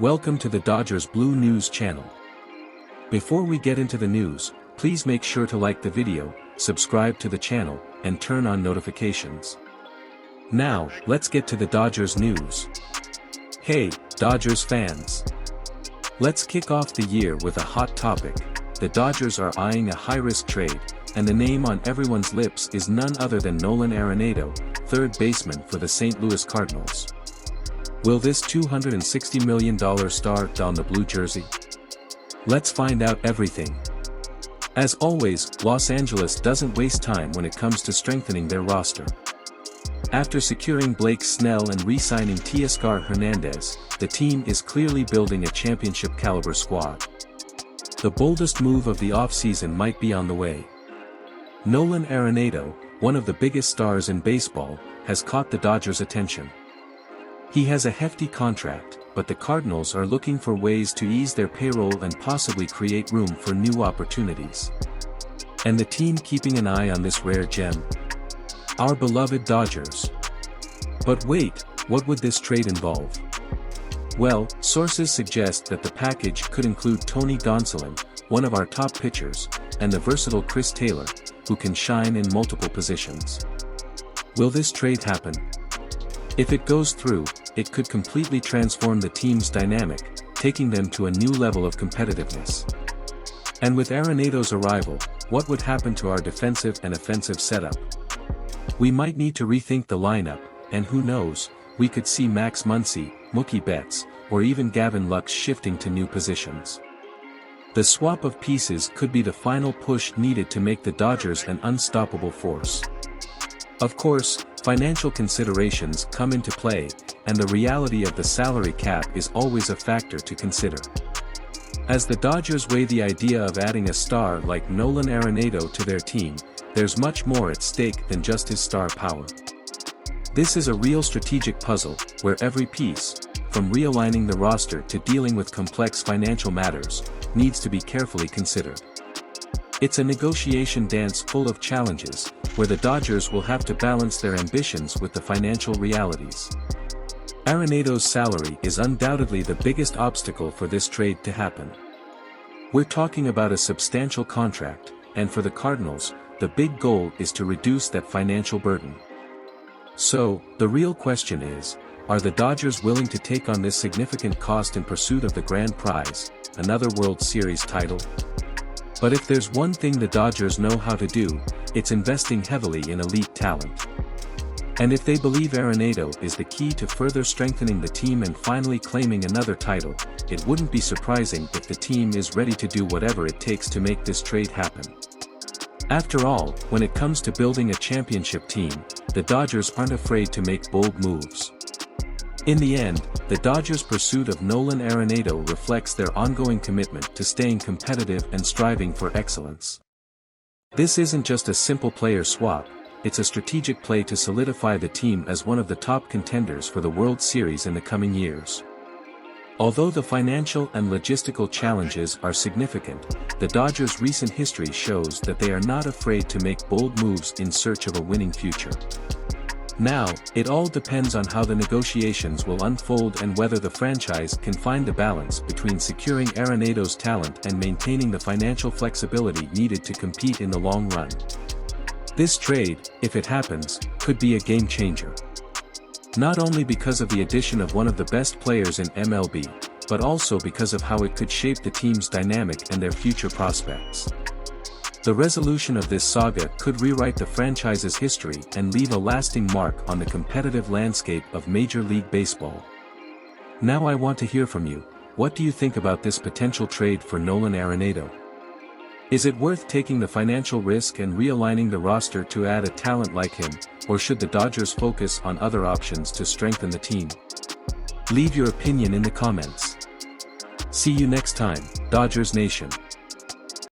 Welcome to the Dodgers Blue News channel. Before we get into the news, please make sure to like the video, subscribe to the channel, and turn on notifications. Now, let's get to the Dodgers news. Hey, Dodgers fans! Let's kick off the year with a hot topic. The Dodgers are eyeing a high-risk trade, and the name on everyone's lips is none other than Nolan Arenado, third baseman for the St. Louis Cardinals. Will this $260 million star don the blue jersey? Let's find out everything. As always, Los Angeles doesn't waste time when it comes to strengthening their roster. After securing Blake Snell and re-signing Teoscar Hernandez, the team is clearly building a championship-caliber squad. The boldest move of the offseason might be on the way. Nolan Arenado, one of the biggest stars in baseball, has caught the Dodgers' attention. He has a hefty contract, but the Cardinals are looking for ways to ease their payroll and possibly create room for new opportunities. And the team keeping an eye on this rare gem? Our beloved Dodgers. But wait, what would this trade involve? Well, sources suggest that the package could include Tony Gonsolin, one of our top pitchers, and the versatile Chris Taylor, who can shine in multiple positions. Will this trade happen? If it goes through, it could completely transform the team's dynamic, taking them to a new level of competitiveness. And with Arenado's arrival, what would happen to our defensive and offensive setup? We might need to rethink the lineup, and who knows, we could see Max Muncy, Mookie Betts, or even Gavin Lux shifting to new positions. The swap of pieces could be the final push needed to make the Dodgers an unstoppable force. Of course, financial considerations come into play, and the reality of the salary cap is always a factor to consider. As the Dodgers weigh the idea of adding a star like Nolan Arenado to their team, there's much more at stake than just his star power. This is a real strategic puzzle, where every piece, from realigning the roster to dealing with complex financial matters, needs to be carefully considered. It's a negotiation dance full of challenges, where the Dodgers will have to balance their ambitions with the financial realities. Arenado's salary is undoubtedly the biggest obstacle for this trade to happen. We're talking about a substantial contract, and for the Cardinals, the big goal is to reduce that financial burden. So, the real question is, are the Dodgers willing to take on this significant cost in pursuit of the grand prize, another World Series title? But if there's one thing the Dodgers know how to do, it's investing heavily in elite talent. And if they believe Arenado is the key to further strengthening the team and finally claiming another title, it wouldn't be surprising if the team is ready to do whatever it takes to make this trade happen. After all, when it comes to building a championship team, the Dodgers aren't afraid to make bold moves. In the end, the Dodgers' pursuit of Nolan Arenado reflects their ongoing commitment to staying competitive and striving for excellence. This isn't just a simple player swap, it's a strategic play to solidify the team as one of the top contenders for the World Series in the coming years. Although the financial and logistical challenges are significant, the Dodgers' recent history shows that they are not afraid to make bold moves in search of a winning future. Now, it all depends on how the negotiations will unfold and whether the franchise can find the balance between securing Arenado's talent and maintaining the financial flexibility needed to compete in the long run. This trade, if it happens, could be a game changer. Not only because of the addition of one of the best players in MLB, but also because of how it could shape the team's dynamic and their future prospects. The resolution of this saga could rewrite the franchise's history and leave a lasting mark on the competitive landscape of Major League Baseball. Now I want to hear from you. What do you think about this potential trade for Nolan Arenado? Is it worth taking the financial risk and realigning the roster to add a talent like him, or should the Dodgers focus on other options to strengthen the team? Leave your opinion in the comments. See you next time, Dodgers Nation.